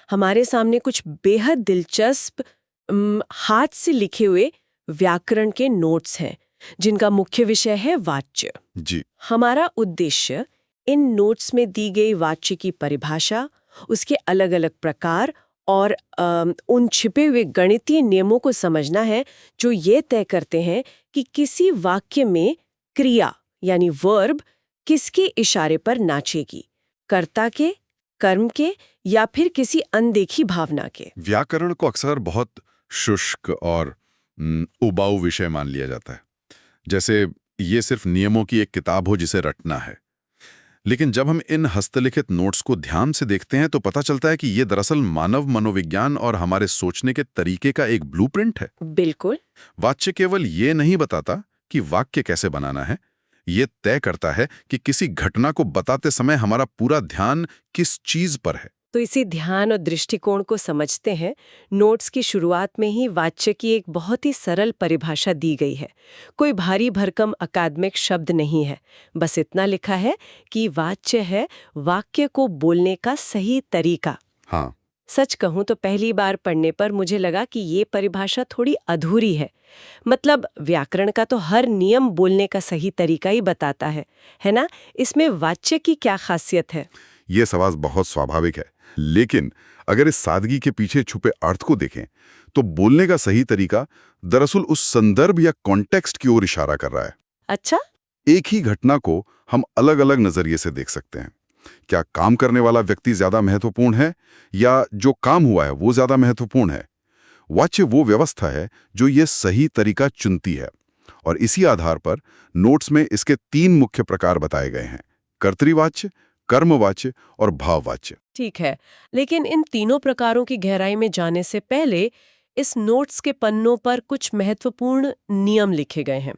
हमारे सामने कुछ बेहद दिलचस्प हाथ से लिखे हुए व्याकरण के नोट्स हैं, जिनका मुख्य विषय है वाच्य। जी। हमारा उद्देश्य इन नोट्स में दी गई वाच्य की परिभाषा, उसके अलग अलग प्रकार और उन छिपे हुए गणितीय नियमों को समझना है जो ये तय करते हैं कि किसी वाक्य में क्रिया यानी वर्ब किसके इशारे पर नाचेगी, कर्ता के, कर्म के या फिर किसी अनदेखी भावना के। व्याकरण को अक्सर बहुत शुष्क और उबाऊ विषय मान लिया जाता है, जैसे ये सिर्फ नियमों की एक किताब हो जिसे रटना है। लेकिन जब हम इन हस्तलिखित नोट्स को ध्यान से देखते हैं तो पता चलता है कि ये दरअसल मानव मनोविज्ञान और हमारे सोचने के तरीके का एक ब्लूप्रिंट है। बिल्कुल। वाच्य केवल ये नहीं बताता कि वाक्य कैसे बनाना है, ये तय करता है कि किसी घटना को बताते समय हमारा पूरा ध्यान किस चीज पर है। तो इसी ध्यान और दृष्टिकोण को समझते हैं नोट्स की शुरुआत में ही वाच्य की एक बहुत ही सरल परिभाषा दी गई है। कोई भारी भरकम अकादमिक शब्द नहीं है, बस इतना लिखा है कि वाच्य है वाक्य को बोलने का सही तरीका। हाँ। सच कहूं तो पहली बार पढ़ने पर मुझे लगा कि ये परिभाषा थोड़ी अधूरी है। मतलब व्याकरण का तो हर नियम बोलने का सही तरीका ही बताता है ना? इसमें वाच्य की क्या खासियत है? ये सवाल बहुत स्वाभाविक है, लेकिन अगर इस सादगी के पीछे छुपे अर्थ को देखें तो बोलने का सही तरीका दरअसल उस संदर्भ या कॉन्टेक्स्ट की ओर इशारा कर रहा है। अच्छा? एक ही घटना को हम अलग अलग नजरिए से देख सकते हैं। क्या काम करने वाला व्यक्ति ज्यादा महत्वपूर्ण है या जो काम हुआ है वो ज्यादा महत्वपूर्ण है? वाच्य वो व्यवस्था है जो ये सही तरीका चुनती है, और इसी आधार पर नोट्स में इसके 3 मुख्य प्रकार बताए गए हैं: कर्तृवाच्य, कर्मवाच्य और भाववाच्य। ठीक है, लेकिन इन तीनों प्रकारों की गहराई में जाने से पहले इस नोट्स के पन्नों पर कुछ महत्वपूर्ण नियम लिखे गए हैं,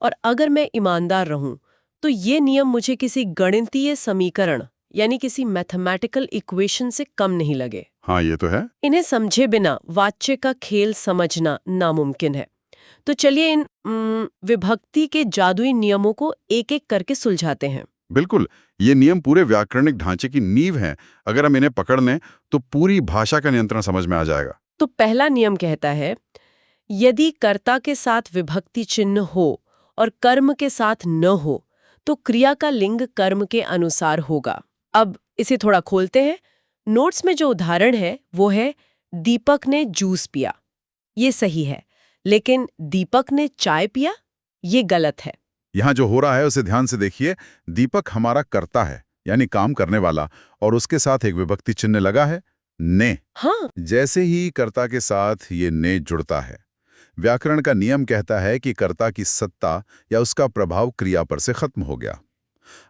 और अगर मैं ईमानदार रहूं तो ये नियम मुझे किसी गणितीय समीकरण यानी किसी मैथमेटिकल इक्वेशन से कम नहीं लगे। हाँ, ये तो है। इन्हें समझे बिना वाच्य का खेल समझना नामुमकिन है। तो चलिए इन विभक्ति के जादुई नियमों को एक एक करके सुलझाते हैं। बिल्कुल, ये नियम पूरे व्याकरणिक ढांचे की नींव हैं। अगर हम इन्हें पकड़ लें तो पूरी भाषा का नियंत्रण समझ में आ जाएगा। तो पहला नियम कहता है, यदि कर्ता के साथ विभक्ति चिन्ह हो और कर्म के साथ न हो तो क्रिया का लिंग कर्म के अनुसार होगा। अब इसे थोड़ा खोलते हैं। नोट्स में जो उदाहरण है वो है दीपक ने जूस पिया। ये सही है, लेकिन दीपक ने चाय पिया, ये गलत है। यहाँ जो हो रहा है उसे ध्यान से देखिए। दीपक हमारा कर्ता है, यानी काम करने वाला, और उसके साथ एक विभक्ति चिन्ह लगा है, ने। हाँ। जैसे ही कर्ता के साथ ये ने जुड़ता है, व्याकरण का नियम कहता है कि कर्ता की सत्ता या उसका प्रभाव क्रिया पर से खत्म हो गया।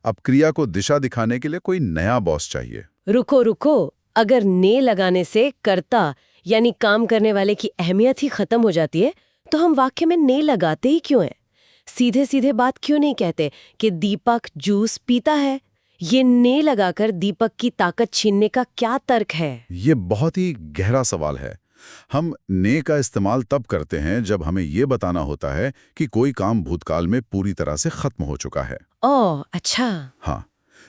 अब क्रिया को दिशा दिखाने के लिए कोई नया बॉस चाहिए। रुको, अगर ने लगाने से कर्ता यानी काम करने वाले की अहमियत ही खत्म हो जाती है तो हम वाक्य में ने लगाते ही क्यों हैं? सीधे सीधे बात क्यों नहीं कहते कि दीपक जूस पीता है? ये ने लगाकर दीपक की ताकत छीनने का क्या तर्क है? ये बहुत ही गहरा सवाल है। हम ने का इस्तेमाल तब करते हैं जब हमें ये बताना होता है कि कोई काम भूतकाल में पूरी तरह से खत्म हो चुका है। ओह, अच्छा। हाँ,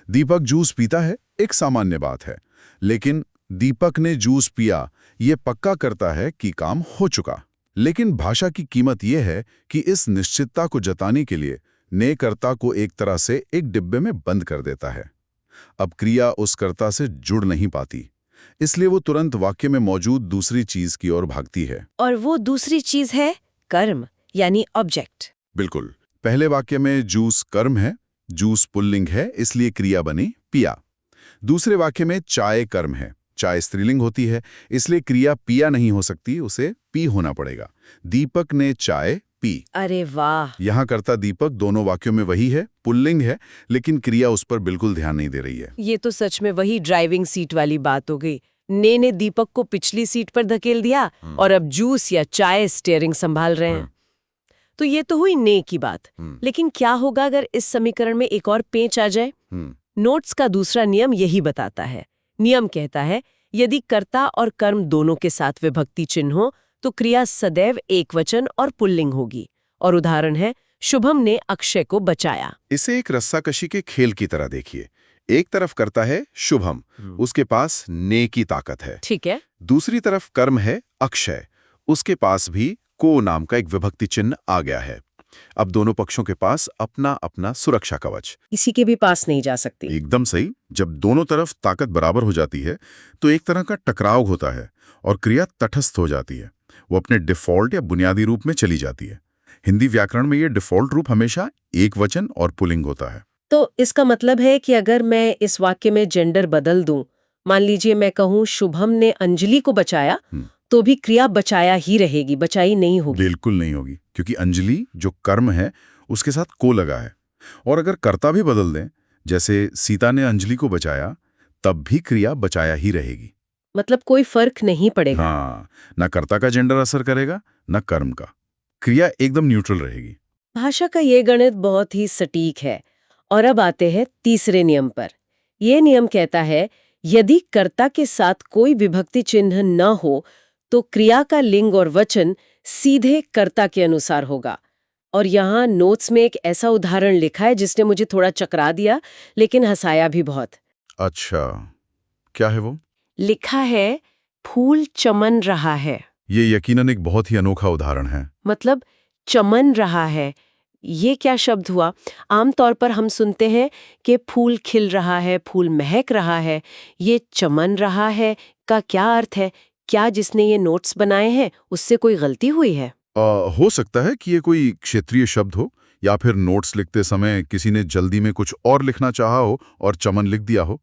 दीपक जूस पीता है एक सामान्य बात है, लेकिन दीपक ने जूस पिया ये पक्का करता है कि काम हो चुका। लेकिन भाषा की कीमत यह है कि इस निश्चितता को जताने के लिए ने कर्ता को एक तरह से एक डिब्बे में बंद कर देता है। अब क्रिया उस कर्ता से जुड़ नहीं पाती, इसलिए वो तुरंत वाक्य में मौजूद दूसरी चीज की ओर भागती है। और वो दूसरी चीज है कर्म यानी ऑब्जेक्ट। बिल्कुल। पहले वाक्य में जूस कर्म है, जूस पुल्लिंग है, इसलिए क्रिया बनी पिया। दूसरे वाक्य में चाय कर्म है, चाय स्त्रीलिंग होती है, इसलिए क्रिया पिया नहीं हो सकती, उसे पी होना पड़ेगा। दीपक ने चाय पी। अरे वाह! यहाँ कर्ता दीपक दोनों वाक्यों में वही है, पुल्लिंग है, लेकिन क्रिया उस पर बिल्कुल ध्यान नहीं दे रही है। ये तो सच में वही ड्राइविंग सीट वाली बात हो गई। ने दीपक को पिछली सीट पर धकेल दिया और अब जूस या चाय स्टीयरिंग संभाल रहे हैं। तो ये तो हुई ने की बात। लेकिन क्या होगा अगर इस समीकरण में एक और पेंच आ जाए? नोट्स का दूसरा नियम यही बताता है। नियम कहता है, यदि कर्ता और कर्म दोनों के साथ विभक्ति चिन्ह हो तो क्रिया सदैव एकवचन और पुल्लिंग होगी। और उदाहरण है, शुभम ने अक्षय को बचाया। इसे एक रस्साकशी के खेल की तरह देखिए। एक तरफ कर्ता है शुभम, उसके पास ने की ताकत है। ठीक है। दूसरी तरफ कर्म है अक्षय, उसके पास भी को नाम का एक विभक्ति चिन्ह आ गया है। अब दोनों पक्षों के पास अपना अपना सुरक्षा कवच। किसी के भी पास नहीं जा सकती। एकदम सही। जब दोनों तरफ ताकत बराबर हो जाती है तो एक तरह का टकराव होता है और क्रिया तटस्थ हो जाती है। वो अपने डिफॉल्ट या बुनियादी रूप में चली जाती है। हिंदी व्याकरण में ये डिफॉल्ट रूप हमेशा एक वचन और पुल्लिंग होता है। तो इसका मतलब है कि अगर मैं इस वाक्य में जेंडर बदल दूं, मान लीजिए मैं कहूं शुभम ने अंजलि को बचाया, तो भी क्रिया बचाया ही रहेगी, बचाई नहीं होगी। बिल्कुल नहीं होगी, क्योंकि अंजलि जो कर्म है उसके साथ को लगा है। और अगर कर्ता भी बदल दें, जैसे सीता ने अंजलि को बचाया, तब भी क्रिया बचाया ही रहेगी। मतलब कोई फर्क नहीं पड़ेगा। हाँ, न कर्ता का जेंडर असर करेगा न कर्म का। क्रिया एकदम न्यूट्रल रहेगी। भाषा का ये गणित बहुत ही सटीक है। और अब आते हैं तीसरे नियम पर। ये नियम कहता है, यदि कर्ता के साथ कोई विभक्ति चिन्ह न हो तो क्रिया का लिंग और वचन सीधे कर्ता के अनुसार होगा। और यहाँ नोट्स में एक ऐसा उदाहरण लिखा है जिसने मुझे थोड़ा चकरा दिया, लेकिन हंसाया भी बहुत। अच्छा, क्या है वो? लिखा है, फूल चमन रहा है। ये यकीनन एक बहुत ही अनोखा उदाहरण है। मतलब चमन रहा है, ये क्या शब्द हुआ? आमतौर पर हम सुनते हैं कि फूल खिल रहा है, फूल महक रहा है। ये चमन रहा है का क्या अर्थ है? क्या जिसने ये नोट्स बनाए हैं उससे कोई गलती हुई है? हो सकता है कि ये कोई क्षेत्रीय शब्द हो, या फिर नोट्स लिखते समय किसी ने जल्दी में कुछ और लिखना चाहा हो और चमन लिख दिया हो।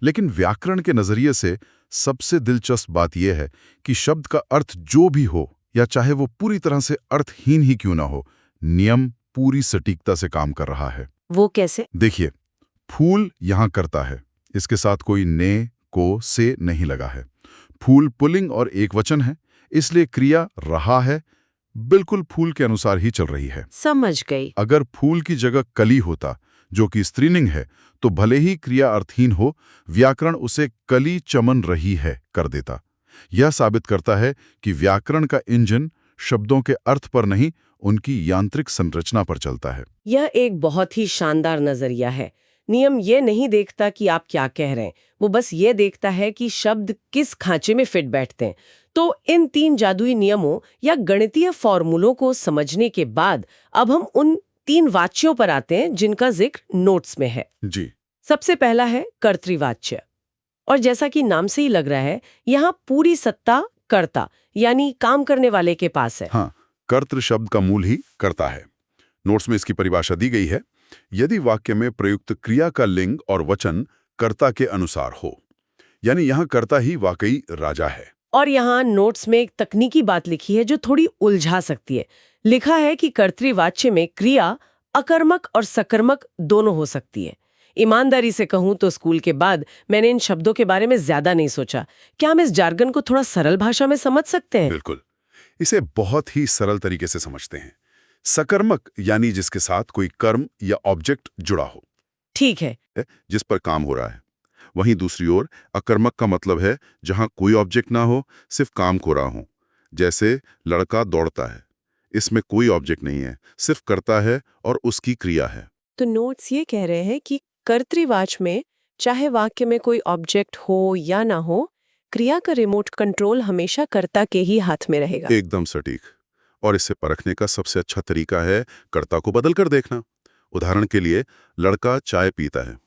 लेकिन व्याकरण के नजरिए से सबसे दिलचस्प बात यह है कि शब्द का अर्थ जो भी हो, या चाहे वो पूरी तरह से अर्थहीन ही क्यों ना हो, नियम पूरी सटीकता से काम कर रहा है। वो कैसे? देखिए, फूल यहां करता है, इसके साथ कोई ने, को, से नहीं लगा है। फूल पुल्लिंग और एक वचन है, इसलिए क्रिया रहा है बिल्कुल फूल के अनुसार ही चल रही है। समझ गई। अगर फूल की जगह कली होता, जो कि स्त्रीलिंग है, तो भले ही क्रिया अर्थहीन हो, व्याकरण उसे कली चमन रही है कर देता। यह साबित करता है कि व्याकरण का इंजन शब्दों के अर्थ पर नहीं, उनकी यांत्रिक संरचना पर चलता है। यह एक बहुत ही शानदार नजरिया है। नियम ये नहीं देखता कि आप क्या कह रहे हैं, वो बस ये देखता है कि शब्द किस खांचे में फिट बैठते हैं। तो इन 3 जादुई नियमों या गणितीय फॉर्मूलों को समझने के बाद अब हम उन 3 वाच्यों पर आते हैं जिनका जिक्र नोट्स में है। जी। सबसे पहला है कर्तृवाच्य। और जैसा कि नाम से ही लग रहा है, यहाँ पूरी सत्ता कर्ता यानी काम करने वाले के पास है। हाँ, कर्तृ शब्द का मूल ही कर्ता है। नोट्स में इसकी परिभाषा दी गई है, यदि वाक्य में प्रयुक्त क्रिया का लिंग और वचन कर्ता के अनुसार हो, यानी यहाँ कर्ता ही वाकई राजा है। और यहाँ नोट्स में एक तकनीकी बात लिखी है जो थोड़ी उलझा सकती है। लिखा है कि कर्तृवाच्य में क्रिया अकर्मक और सकर्मक दोनों हो सकती है। ईमानदारी से कहूं तो स्कूल के बाद मैंने इन शब्दों के बारे में ज्यादा नहीं सोचा। क्या हम इस जार्गन को थोड़ा सरल भाषा में समझ सकते हैं? बिल्कुल, इसे बहुत ही सरल तरीके से समझते हैं। सकर्मक यानी जिसके साथ कोई कर्म या ऑब्जेक्ट जुड़ा हो, ठीक है, जिस पर काम हो रहा है। वहीं दूसरी ओर अकर्मक का मतलब है जहां कोई ऑब्जेक्ट ना हो, सिर्फ काम हो रहा हो। जैसे लड़का दौड़ता है, इसमें कोई ऑब्जेक्ट नहीं है, सिर्फ करता है और उसकी क्रिया है। तो नोट्स ये कह रहे हैं कि कर्तृवाच्य में चाहे वाक्य में कोई ऑब्जेक्ट हो या ना हो, क्रिया का रिमोट कंट्रोल हमेशा कर्ता के ही हाथ में रहेगा। एकदम सटीक। और इसे परखने का सबसे अच्छा तरीका है कर्ता को बदल कर देखना। उदाहरण के लिए, लड़का चाय पीता है,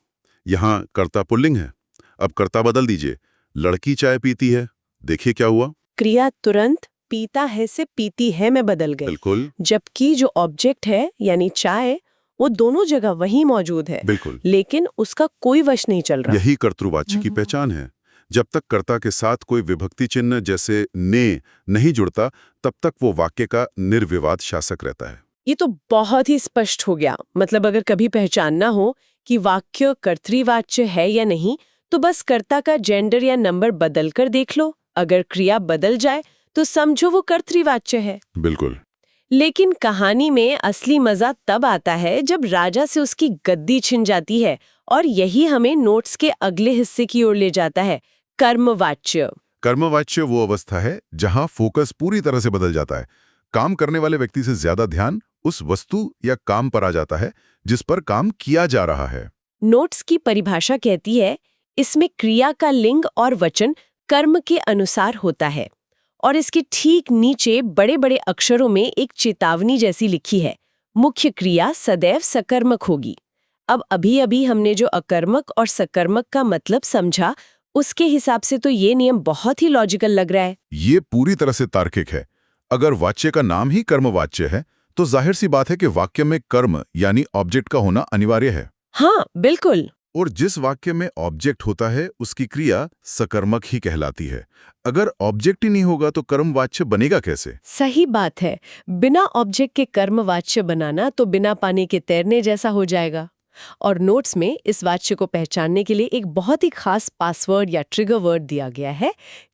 यहाँ कर्ता पुल्लिंग है। अब कर्ता बदल दीजिए, लड़की चाय पीती है, देखिए क्या हुआ। क्रिया तुरंत पीता है से पीती है में बदल गई। बिल्कुल। जबकि जो ऑब्जेक्ट है यानी चाय, वो दोनों जगह वहीं मौजूद है। बिल्कुल। लेकिन उसका कोई वश नहीं चल रहा। यही कर्तृवाच्य की पहचान है। जब तक कर्ता के साथ कोई विभक्ति चिन्ह जैसे ने नहीं जुड़ता, तब तक वो वाक्य का निर्विवाद शासक रहता है। ये तो बहुत ही स्पष्ट हो गया। मतलब अगर कभी पहचानना हो कि वाक्य कर्तृवाच्य है या नहीं, तो बस कर्ता का जेंडर या नंबर बदल कर देख लो। अगर क्रिया बदल जाए तो समझो वो कर्तृवाच्य है। बिल्कुल। लेकिन कहानी में असली मजा तब आता है जब राजा से उसकी गद्दी छिन जाती है, और यही हमें नोट्स के अगले हिस्से की ओर ले जाता है, कर्मवाच्य। कर्मवाच्य वो अवस्था है जहां फोकस पूरी तरह से बदल जाता है। काम करने वाले व्यक्ति से ज्यादा ध्यान उस वस्तु या काम पर आ जाता है जिस पर काम किया जा रहा है। नोट्स की परिभाषा कहती है, इसमें क्रिया का लिंग और वचन कर्म के अनुसार होता है। और इसके ठीक नीचे बड़े बड़े अक्षरों में एक चेतावनी जैसी लिखी है, मुख्य क्रिया सदैव सकर्मक होगी। अब अभी अभी हमने जो अकर्मक और सकर्मक का मतलब समझा, उसके हिसाब से तो ये नियम बहुत ही लॉजिकल लग रहा है। ये पूरी तरह से तार्किक है। अगर वाच्य का नाम ही कर्मवाच्य है तो जाहिर सी बात है कि वाक्य में कर्म यानी ऑब्जेक्ट का होना अनिवार्य है। हाँ, बिल्कुल। और जिस वाक्य में ऑब्जेक्ट होता है उसकी क्रिया सकर्मक ही कहलाती है। अगर ऑब्जेक्ट ही नहीं होगा तो कर्मवाच्य बनेगा कैसे? सही बात है। बिना ऑब्जेक्ट के कर्मवाच्य बनाना तो बिना पानी के तैरने जैसा हो जाएगा। और नोट्स में इस वाच्य को पहचानने के लिए एक बहुत ही खास पासवर्ड या ट्रिगर वर्ड दिया गया है,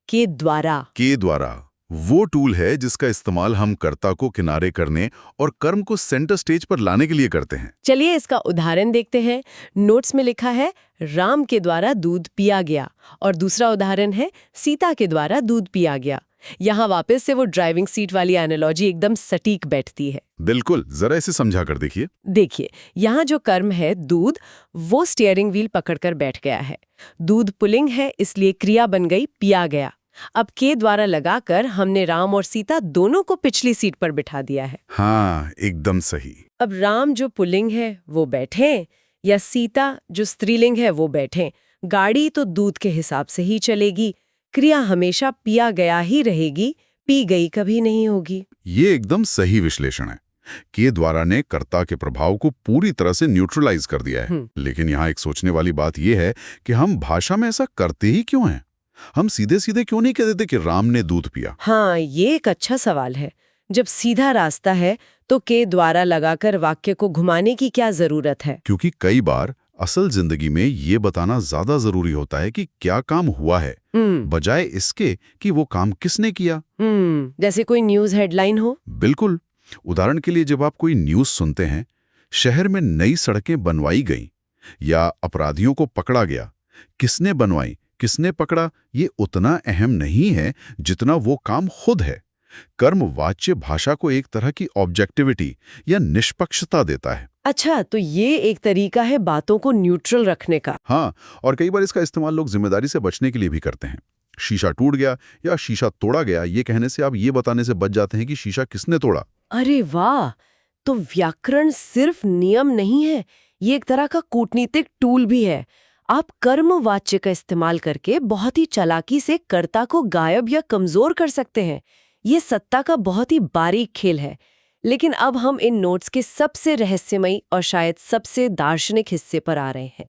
के द्वारा। के द्वारा वो टूल है जिसका इस्तेमाल हम कर्ता को किनारे करने और कर्म को सेंटर स्टेज पर लाने के लिए करते हैं। चलिए इसका उदाहरण देखते हैं। नोट्स में लिखा है, राम के द्वारा दूध पिया गया, और दूसरा उदाहरण है, सीता के द्वारा दूध पिया गया। यहाँ वापस से वो ड्राइविंग सीट वाली एनालॉजी एकदम सटीक बैठती है। बिल्कुल, जरा इसे समझा कर देखिए। देखिए, यहाँ जो कर्म है दूध, वो स्टीयरिंग व्हील पकड़कर बैठ गया है। दूध पुल्लिंग है, इसलिए क्रिया बन गई पिया गया। अब के द्वारा लगाकर हमने राम और सीता दोनों को पिछली सीट पर बिठा दिया है। हाँ, एकदम सही। अब राम जो पुल्लिंग है वो बैठे, या सीता जो स्त्रीलिंग है वो बैठे। गाड़ी तो दूध के हिसाब से ही चलेगी। क्रिया हमेशा पिया गया ही रहेगी, पी गई कभी नहीं होगी। ये एकदम सही विश्लेषण है। के द्वारा ने कर्ता के प्रभाव को पूरी तरह से न्यूट्रलाइज कर दिया है। लेकिन यहाँ एक सोचने वाली बात यह है कि हम भाषा में ऐसा करते ही क्यों हैं? हम सीधे सीधे क्यों नहीं कह देते कि राम ने दूध पिया? हाँ, ये एक अच्छा सवाल है। जब सीधा रास्ता है तो के द्वारा लगाकर वाक्य को घुमाने की क्या जरूरत है? क्योंकि कई बार असल जिंदगी में ये बताना ज्यादा जरूरी होता है कि क्या काम हुआ है, बजाय इसके कि वो काम किसने किया। जैसे कोई न्यूज हेडलाइन हो। बिल्कुल। उदाहरण के लिए, जब आप कोई न्यूज सुनते हैं, शहर में नई सड़कें बनवाई गईं या अपराधियों को पकड़ा गया, किसने बनवाई, किसने पकड़ा, ये उतना अहम नहीं है जितना वो काम खुद है। कर्मवाच्य भाषा को एक तरह की ऑब्जेक्टिविटी या निष्पक्षता देता है। अच्छा, तो ये एक तरीका है बातों को न्यूट्रल रखने का। हाँ, और कई बार इसका इस्तेमाल लोग जिम्मेदारी से बचने के लिए भी करते हैं। शीशा टूट गया या शीशा तोड़ा गया, ये कहने से आप ये बताने से बच जाते हैं कि शीशा किसने तोड़ा। अरे वाह! तो व्याकरण सिर्फ नियम नहीं है, ये एक तरह का कूटनीतिक टूल भी है। आप कर्मवाच्य का इस्तेमाल करके बहुत ही चालाकी से कर्ता को गायब या कमजोर कर सकते हैं। ये सत्ता का बहुत ही बारीक खेल है। लेकिन अब हम इन नोट्स के सबसे रहस्यमयी और शायद सबसे दार्शनिक हिस्से पर आ रहे हैं।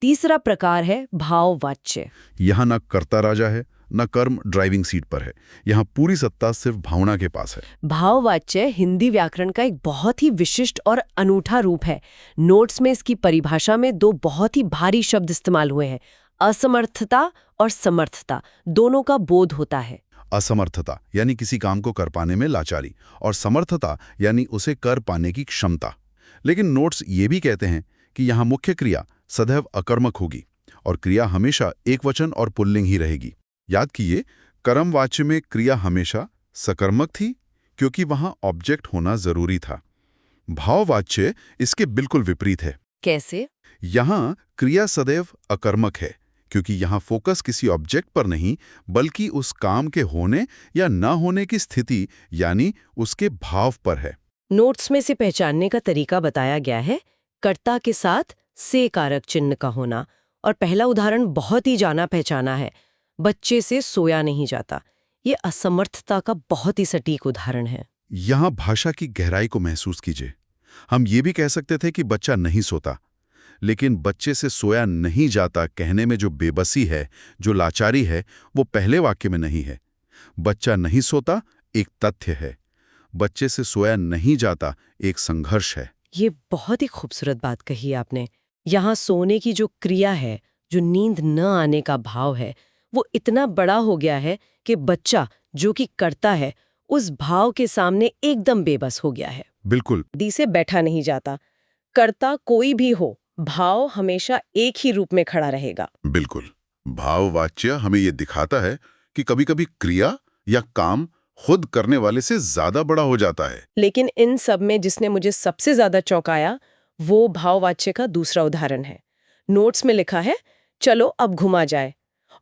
तीसरा प्रकार है भाववाच्य। यहाँ न कर्ता राजा है, न कर्म ड्राइविंग सीट पर है। यहाँ पूरी सत्ता सिर्फ भावना के पास है। भाववाच्य हिंदी व्याकरण का एक बहुत ही विशिष्ट और अनूठा रूप है। नोट्स में इसकी परिभाषा में दो बहुत ही भारी शब्द इस्तेमाल हुए हैं, असमर्थता और समर्थता। दोनों का बोध होता है। असमर्थता यानी किसी काम को कर पाने में लाचारी, और समर्थता यानी उसे कर पाने की क्षमता। लेकिन नोट्स ये भी कहते हैं कि यहाँ मुख्य क्रिया सदैव अकर्मक होगी और क्रिया हमेशा एकवचन और पुल्लिंग ही रहेगी। याद कीजिए, कर्मवाच्य में क्रिया हमेशा सकर्मक थी क्योंकि वहां ऑब्जेक्ट होना जरूरी था। भाववाच्य इसके बिल्कुल विपरीत है। कैसे? यहाँ क्रिया सदैव अकर्मक है क्योंकि यहाँ फोकस किसी ऑब्जेक्ट पर नहीं बल्कि उस काम के होने या न होने की स्थिति यानी उसके भाव पर है। नोट्स में से पहचानने का तरीका बताया गया है, कर्ता के साथ से कारक चिन्ह का होना। और पहला उदाहरण बहुत ही जाना पहचाना है, बच्चे से सोया नहीं जाता। ये असमर्थता का बहुत ही सटीक उदाहरण है। यहाँ भाषा की गहराई को महसूस कीजिए। हम ये भी कह सकते थे कि बच्चा नहीं सोता, लेकिन बच्चे से सोया नहीं जाता कहने में जो बेबसी है, जो लाचारी है, वो पहले वाक्य में नहीं है। बच्चा नहीं सोता एक तथ्य है, बच्चे से सोया नहीं जाता एक संघर्ष है। ये बहुत ही खूबसूरत बात कही आपने। यहाँ सोने की जो क्रिया है, जो नींद न आने का भाव है, वो इतना बड़ा हो गया है कि बच्चा जो कि करता है उस भाव के सामने एकदम बेबस हो गया है। बिल्कुल। दी से बैठा नहीं जाता। कर्ता कोई भी हो, भाव हमेशा एक ही रूप में खड़ा रहेगा। बिल्कुल। भाववाच्य हमें ये दिखाता है कि कभी-कभी क्रिया या काम खुद करने वाले से ज्यादा बड़ा हो जाता है। लेकिन इन सब में जिसने मुझे सबसे ज्यादा चौंकाया वो भाववाच्य का दूसरा उदाहरण है। नोट्स में लिखा है चलो अब घुमा जाए,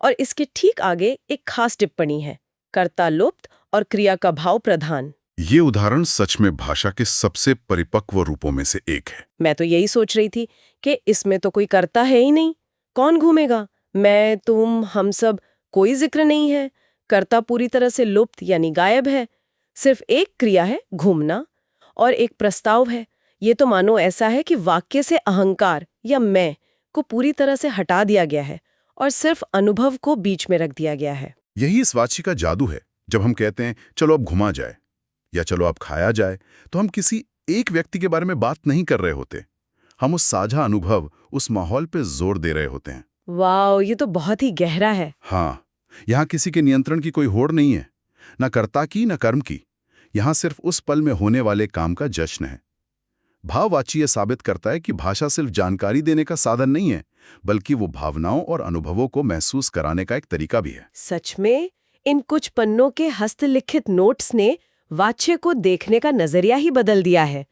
और इसके ठीक आगे एक खास टिप्पणी है, कर्ता लुप्त और क्रिया का भाव प्रधान। ये उदाहरण सच में भाषा के सबसे परिपक्व रूपों में से एक है। मैं तो यही सोच रही थी कि इसमें तो कोई कर्ता है ही नहीं, कौन घूमेगा? मैं, तुम, हम सब, कोई जिक्र नहीं है। कर्ता पूरी तरह से लुप्त यानी गायब है। सिर्फ एक क्रिया है, घूमना, और एक प्रस्ताव है। ये तो मानो ऐसा है कि वाक्य से अहंकार या मैं को पूरी तरह से हटा दिया गया है और सिर्फ अनुभव को बीच में रख दिया गया है। यही इस वाची का जादू है। जब हम कहते हैं चलो अब घुमा जाए या चलो अब खाया जाए, तो हम किसी एक व्यक्ति के बारे में बात नहीं कर रहे होते। हम उस साझा अनुभव, उस माहौल पे जोर दे रहे होते हैं। वाह, ये तो बहुत ही गहरा है। हाँ, यहाँ किसी के नियंत्रण की कोई होड़ नहीं है, न कर्ता की न कर्म की। यहाँ सिर्फ उस पल में होने वाले काम का जश्न है। भाववाची ये साबित करता है कि भाषा सिर्फ जानकारी देने का साधन नहीं है, बल्कि वो भावनाओं और अनुभवों को महसूस कराने का एक तरीका भी है। सच में इन कुछ पन्नों के हस्तलिखित नोट्स ने वाच्य को देखने का नजरिया ही बदल दिया है।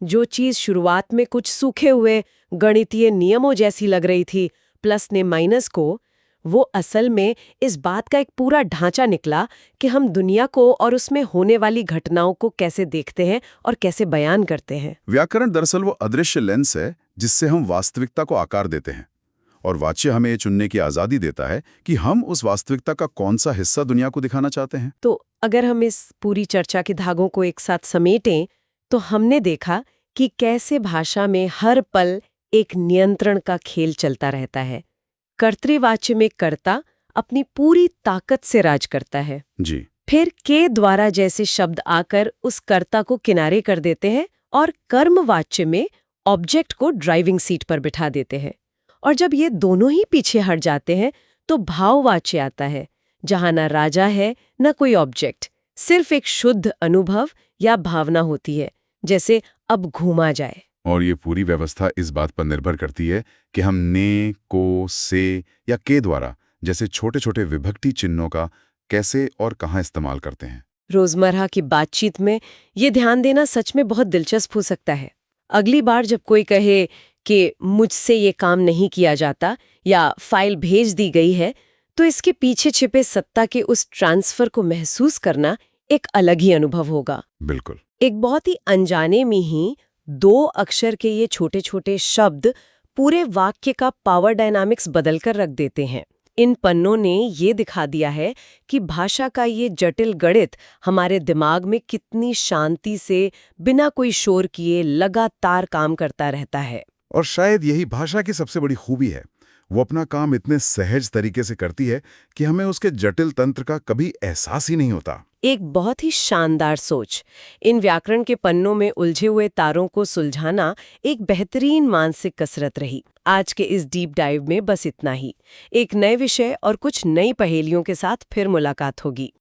जो चीज शुरुआत में कुछ सूखे हुए गणितीय नियमों जैसी लग रही थी, प्लस ने माइनस को, वो असल में इस बात का एक पूरा ढांचा निकला कि हम दुनिया को और उसमें होने वाली घटनाओं को कैसे देखते हैं और कैसे बयान करते हैं। व्याकरण दरअसल वो अदृश्य लेंस है जिससे हम वास्तविकता को आकार देते हैं, और वाच्य हमें ये चुनने की आजादी देता है कि हम उस वास्तविकता का कौन सा हिस्सा दुनिया को दिखाना चाहते हैं। तो अगर हम इस पूरी चर्चा के धागों को एक साथ समेटें, तो हमने देखा कि कैसे भाषा में हर पल एक नियंत्रण का खेल चलता रहता है। कर्तृवाच्य में कर्ता अपनी पूरी ताकत से राज करता है, जी। फिर के द्वारा जैसे शब्द आकर उस कर्ता को किनारे कर देते हैं, और कर्मवाच्य में ऑब्जेक्ट को ड्राइविंग सीट पर बिठा देते हैं। और जब ये दोनों ही पीछे हट जाते हैं, तो भाववाच्य आता है, जहां ना राजा है न कोई ऑब्जेक्ट, सिर्फ एक शुद्ध अनुभव या भावना होती है, जैसे अब घूमा जाए। और ये पूरी व्यवस्था इस बात पर निर्भर करती है कि हम ने, को, से या के द्वारा जैसे छोटे छोटे विभक्ति चिन्हों का कैसे और कहाँ इस्तेमाल करते हैं। रोजमर्रा की बातचीत में ये ध्यान देना सच में बहुत दिलचस्प हो सकता है। अगली बार जब कोई कहे कि मुझसे ये काम नहीं किया जाता या फाइल भेज दी गई है, तो इसके पीछे छिपे सत्ता के उस ट्रांसफर को महसूस करना एक अलग ही अनुभव होगा। बिल्कुल। एक बहुत ही अनजाने में ही 2 अक्षर के ये छोटे छोटे शब्द पूरे वाक्य का पावर डायनामिक्स बदलकर रख देते हैं। इन पन्नों ने ये दिखा दिया है कि भाषा का ये जटिल गणित हमारे दिमाग में कितनी शांति से, बिना कोई शोर किए लगातार काम करता रहता है। और शायद यही भाषा की सबसे बड़ी खूबी है। वो अपना काम इतने सहज तरीके से करती है कि हमें उसके जटिल तंत्र का कभी एहसास ही नहीं होता। एक बहुत ही शानदार सोच। इन व्याकरण के पन्नों में उलझे हुए तारों को सुलझाना एक बेहतरीन मानसिक कसरत रही। आज के इस डीप डाइव में बस इतना ही। एक नए विषय और कुछ नई पहेलियों के साथ फिर मुलाकात होगी।